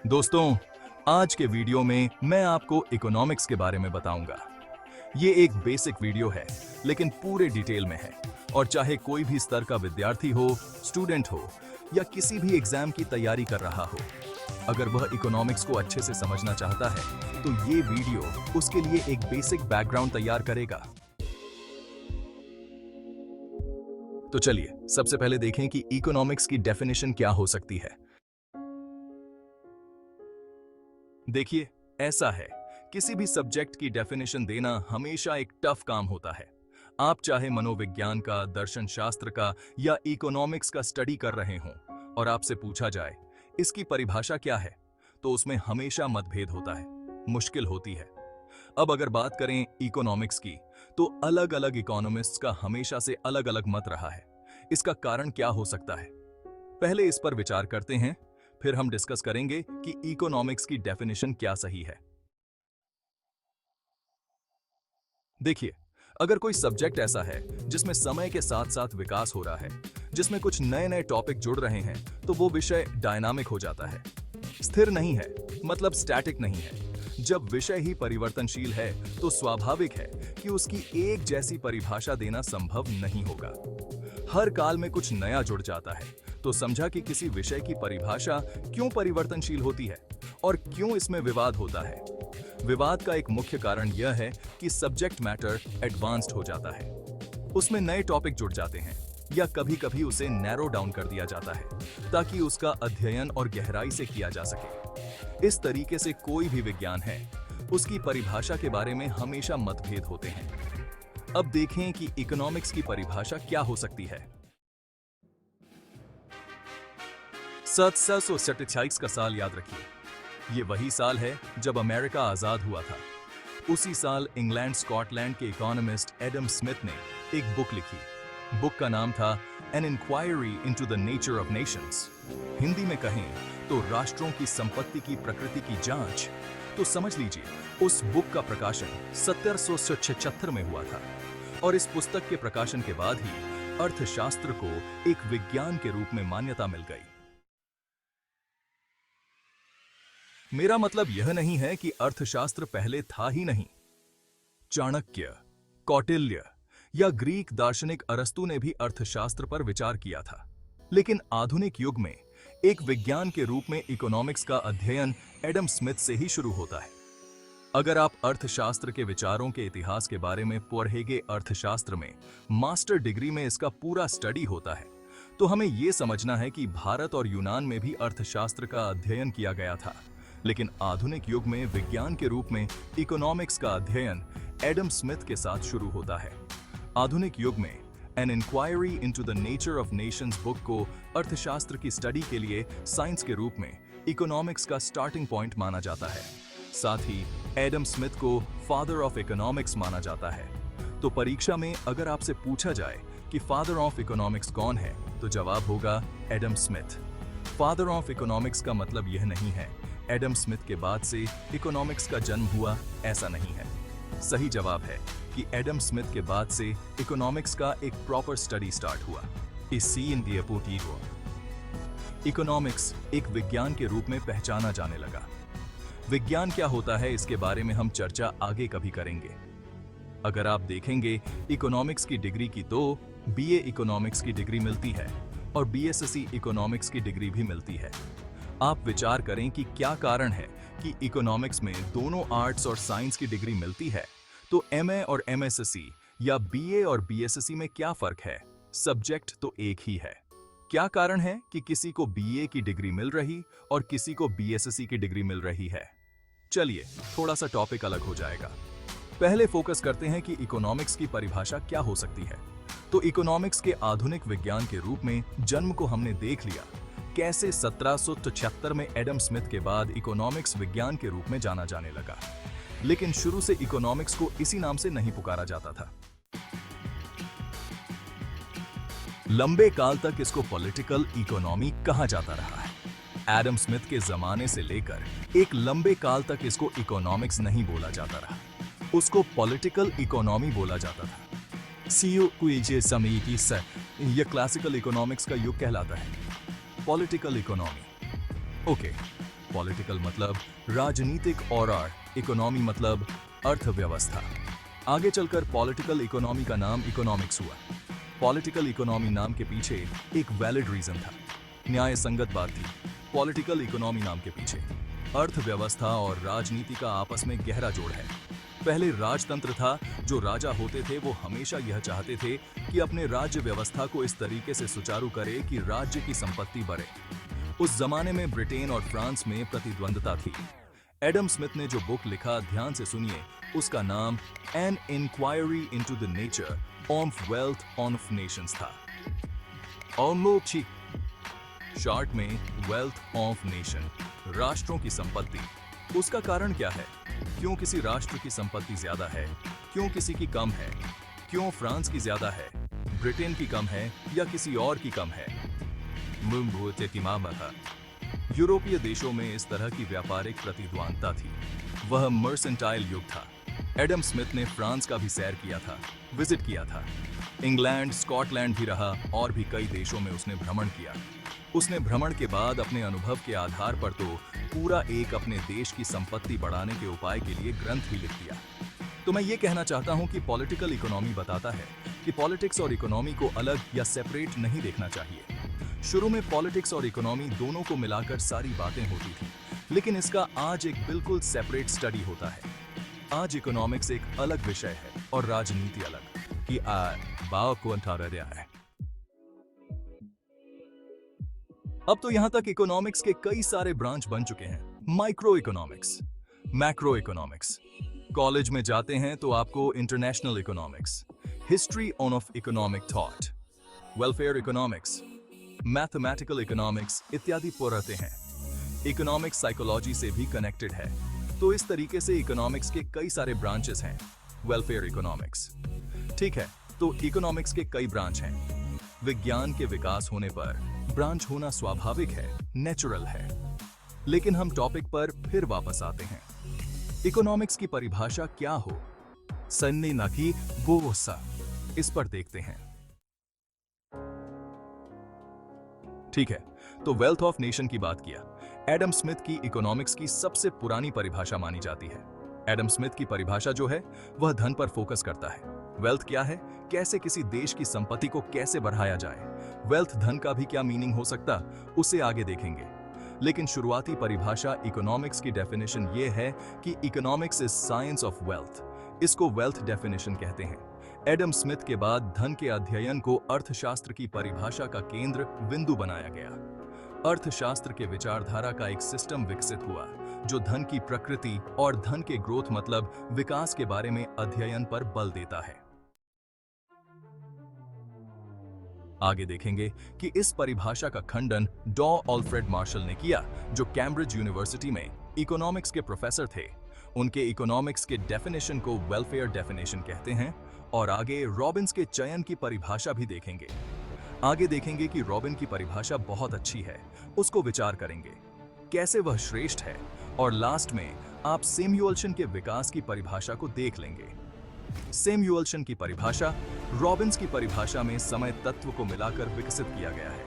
दोस्तों, आज के वीडियो में मैं आपको इकोनॉमिक्स के बारे में बताऊंगा। ये एक बेसिक वीडियो है, लेकिन पूरे डिटेल में है और चाहे कोई भी स्तर का विद्यार्थी हो, स्टूडेंट हो या किसी भी एग्जाम की तैयारी कर रहा हो, अगर वह इकोनॉमिक्स को अच्छे से समझना चाहता है, तो ये वीडियो उसके लिए एक बेसिक बैकग्राउंड तैयार करेगा। तो चलिए, सबसे पहले देखें कि इकोनॉमिक्स की डेफिनेशन क्या हो सकती है। देखिए, ऐसा है, किसी भी सब्जेक्ट की डेफिनेशन देना हमेशा एक टफ काम होता है। आप चाहे मनोविज्ञान का, दर्शन शास्त्र का या इकोनॉमिक्स का स्टडी कर रहे हों और आपसे पूछा जाए इसकी परिभाषा क्या है, तो उसमें हमेशा मतभेद होता है, मुश्किल होती है। अब अगर बात करें इकोनॉमिक्स की, तो अलग-अलग इकोनॉमिस्ट्स का हमेशा से अलग-अलग मत रहा है। इसका कारण क्या हो सकता है? पहले इस पर विचार करते हैं, फिर हम डिस्कस करेंगे कि इकोनॉमिक्स की डेफिनेशन क्या सही है। देखिए, अगर कोई सब्जेक्ट ऐसा है जिसमें समय के साथ साथ विकास हो रहा है, जिसमें कुछ नए नए टॉपिक जुड़ रहे हैं, तो वो विषय डायनामिक हो जाता है। स्थिर नहीं है, मतलब स्टैटिक नहीं है। जब विषय ही परिवर्तनशील है, तो स्वाभाविक है कि उसकी एक जैसी परिभाषा देना संभव नहीं होगा। हर काल में कुछ नया जुड़ जाता है, तो समझा कि किसी विषय की परिभाषा क्यों परिवर्तनशील होती है और क्यों इसमें विवाद होता है। विवाद का एक मुख्य कारण यह है कि सब्जेक्ट मैटर एडवांस्ड हो जाता है, उसमें नए टॉपिक जुड़ जाते हैं या कभी-कभी उसे नैरो डाउन कर दिया जाता है ताकि उसका अध्ययन और गहराई से किया जा सके। इस तरीके से कोई भी विज्ञान है, उसकी परिभाषा के बारे में हमेशा मतभेद होते हैं। अब देखें कि इकोनॉमिक्स की परिभाषा क्या हो सकती है। 1727 का साल याद रखिए। ये वही साल है जब अमेरिका आजाद हुआ था। उसी साल इंग्लैंड स्कॉटलैंड के इकोनॉमिस्ट एडम स्मिथ ने एक बुक लिखी। बुक का नाम था an inquiry into the nature of nations. Hindi में कहें तो राष्ट्रों की संपत्ति की प्रकृति की जांच। तो समझ लीजिए, उस बुक का प्रकाशन 1776 में हुआ था और इस पुस्तक के प्रकाशन के बाद ही अर्थशास्त्र को एक विज्ञान के रूप में मान्यता मिल गई। मेरा मतलब यह नहीं है कि अर्थशास्त्र पहले था ही नहीं। चाणक्य, कौटिल्य या ग्रीक दार्शनिक अरस्तु ने भी अर्थशास्त्र पर विचार किया था, लेकिन आधुनिक युग में एक विज्ञान के रूप में इकोनॉमिक्स का अध्ययन एडम स्मिथ से ही शुरू होता है। अगर आप अर्थशास्त्र के विचारों के इतिहास के बारे में पढ़ेंगे, अर्थशास्त्र में मास्टर डिग्री में इसका पूरा स्टडी होता है, तो हमें यह समझना है कि भारत और यूनान में भी अर्थशास्त्र का अध्ययन किया गया था, लेकिन आधुनिक युग में विज्ञान के रूप में इकोनॉमिक्स का अध्ययन एडम स्मिथ के साथ शुरू होता है। आधुनिक युग में an inquiry into the nature of nations book को अर्थशास्त्र की स्टडी के लिए साइंस के रूप में इकोनॉमिक्स का स्टार्टिंग पॉइंट माना जाता है। साथ ही एडम स्मिथ को फादर ऑफ इकोनॉमिक्स माना जाता है। तो परीक्षा में अगर आपसे पूछा जाए कि फादर ऑफ इकोनॉमिक्स कौन है, तो जवाब होगा Adam Smith. Father of economics का मतलब यह नहीं है एडम स्मिथ के बाद से इकोनॉमिक्स का जन्म हुआ, ऐसा नहीं है। सही जवाब है कि एडम स्मिथ के बाद से इकोनॉमिक्स का एक प्रॉपर स्टडी स्टार्ट हुआ। इकोनॉमिक्स एक विज्ञान के रूप में पहचाना जाने लगा। विज्ञान क्या होता है, इसके बारे में हम चर्चा आगे कभी करेंगे। अगर आप देखेंगे इकोनॉमिक्स की डिग्री की, तो बीए इकोनॉमिक्स की डिग्री मिलती है और बीएससी इकोनॉमिक्स की डिग्री भी मिलती है। आप विचार करें कि क्या कारण है कि इकोनॉमिक्स में दोनों आर्ट्स और साइंस की डिग्री मिलती है, तो एमए और एमएससी या बीए और बीएससी में क्या फर्क है? सब्जेक्ट तो एक ही है। क्या कारण है कि किसी को बीए की डिग्री मिल रही और किसी को बीएससी की डिग्री मिल रही है? चलिए, थोड़ा सा टॉपिक अलग हो जाएगा। पहले फोकस करते हैं कि इकोनॉमिक्स की परिभाषा क्या हो सकती है। तो इकोनॉमिक्स के आधुनिक विज्ञान के रूप में जन्म को हमने देख लिया। कैसे 1776 में एडम स्मिथ के बाद इकोनॉमिक्स विज्ञान के रूप में जाना जाने लगा, लेकिन शुरू से इकोनॉमिक्स को इसी नाम से नहीं पुकारा जाता था। लंबे काल तक इसको पॉलिटिकल इकोनॉमी कहा जाता रहा है। एडम स्मिथ के जमाने से लेकर एक लंबे काल तक इसको इकोनॉमिक्स नहीं बोला जाता रहा, उसको पॉलिटिकल इकोनॉमी बोला जाता था। यह क्लासिकल इकोनॉमिक्स का युग कहलाता है। पॉलिटिकल इकोनॉमी ओके, पॉलिटिकल मतलब राजनीतिक और इकोनॉमी मतलब अर्थव्यवस्था। आगे चलकर पॉलिटिकल इकोनॉमी का नाम इकोनॉमिक्स हुआ। पॉलिटिकल इकोनॉमी नाम के पीछे एक वैलिड रीजन था, न्याय संगत बात थी। पॉलिटिकल इकोनॉमी नाम के पीछे अर्थव्यवस्था और राजनीति का आपस में गहरा जोड़ है। पहले राजतंत्र था, जो राजा होते थे वो हमेशा यह चाहते थे कि अपने राज्य व्यवस्था को इस तरीके से सुचारू करे कि राज्य की संपत्ति बढ़े। उस जमाने में ब्रिटेन और फ्रांस में प्रतिद्वंदता थी। एडम स्मिथ ने जो बुक लिखा, ध्यान से सुनिए, उसका नाम an inquiry into the nature of wealth of nations था। शॉर्ट में वेल्थ ऑफ नेशन, राष्ट्रों की संपत्ति। उसका कारण क्या है? क्यों किसी राष्ट्र की संपत्ति ज्यादा है, क्यों किसी की कम है? क्यों फ्रांस की ज्यादा है, ब्रिटेन की कम है या किसी और की कम है? यूरोपीय देशों में इस तरह की व्यापारिक प्रतिद्वंदता थी। वह मर्सेंटाइल युग था। एडम स्मिथ ने फ्रांस का भी सैर किया था, विजिट किया था। इंग्लैंड, स्कॉटलैंड भी रहा और भी कई देशों में उसने भ्रमण किया। उसने भ्रमण के बाद अपने अनुभव के आधार पर तो पूरा एक अपने देश की संपत्ति बढ़ाने के उपाय के लिए ग्रंथ भी लिख दिया। तो मैं ये कहना चाहता हूँ कि पॉलिटिकल इकोनॉमी बताता है कि पॉलिटिक्स और इकोनॉमी को अलग या सेपरेट नहीं देखना चाहिए। शुरू में पॉलिटिक्स और इकोनॉमी दोनों को मिलाकर सारी बातें होती थी, लेकिन इसका आज एक बिल्कुल सेपरेट स्टडी होता है। आज इकोनॉमिक्स एक अलग विषय है और राजनीति अलग कि बाव को अंठारा दिया है। अब तो यहां तक इकोनॉमिक्स के कई सारे ब्रांच बन चुके हैं। Micro economics, macro economics. College में जाते हैं तो आपको international economics, history of economic thought, welfare economics, mathematical economics इत्यादि पढ़ते हैं। इकोनॉमिक्स साइकोलॉजी से भी कनेक्टेड है, तो इस तरीके से इकोनॉमिक्स के कई सारे ब्रांचेस हैं। वेलफेयर इकोनॉमिक्स, ठीक है, तो इकोनॉमिक्स के कई ब्रांच हैं। विज्ञान के विकास होने पर ब्रांच होना स्वाभाविक है, नेचुरल है। लेकिन हम टॉपिक पर फिर वापस आते हैं। इकोनॉमिक्स की परिभाषा क्या हो? सन्नी न की वो सा, इस पर देखते हैं। ठीक है, तो वेल्थ ऑफ नेशन की बात किया। एडम स्मिथ की इकोनॉमिक्स की सबसे पुरानी परिभाषा मानी जाती है। एडम स्मिथ की परिभाषा जो है वह धन पर फोकस करता है। वेल्थ क्या है? कैसे किसी देश की संपत्ति को कैसे बढ़ाया जाए। वेल्थ धन का भी क्या मीनिंग हो सकता, उसे आगे देखेंगे। लेकिन शुरुआती परिभाषा इकोनॉमिक्स की डेफिनेशन ये है कि economics is science of wealth. इसको वेल्थ डेफिनेशन कहते हैं। एडम स्मिथ के बाद धन के अध्ययन को अर्थशास्त्र की परिभाषा का केंद्र बिंदु बनाया गया। अर्थशास्त्र के विचारधारा का एक सिस्टम विकसित हुआ जो धन की प्रकृति और धन के ग्रोथ मतलब विकास के बारे में अध्ययन पर बल देता है। आगे देखेंगे कि इस परिभाषा का खंडन डॉ ऑल्फ्रेड मार्शल ने किया, जो कैम्ब्रिज यूनिवर्सिटी में इकोनॉमिक्स के प्रोफेसर थे। उनके इकोनॉमिक्स के डेफिनेशन को वेलफेयर डेफिनेशन कहते हैं। और आगे रॉबिन्स के चयन की परिभाषा भी देखेंगे। आगे देखेंगे कि रॉबिन की परिभाषा बहुत अच्छी है, उसको विचार करेंगे कैसे वह श्रेष्ठ है। और लास्ट में आप सैमुअलसन के विकास की परिभाषा को देख लेंगे। सैमुअलसन की परिभाषा रॉबिन्स की परिभाषा में समय तत्व को मिलाकर विकसित किया गया है।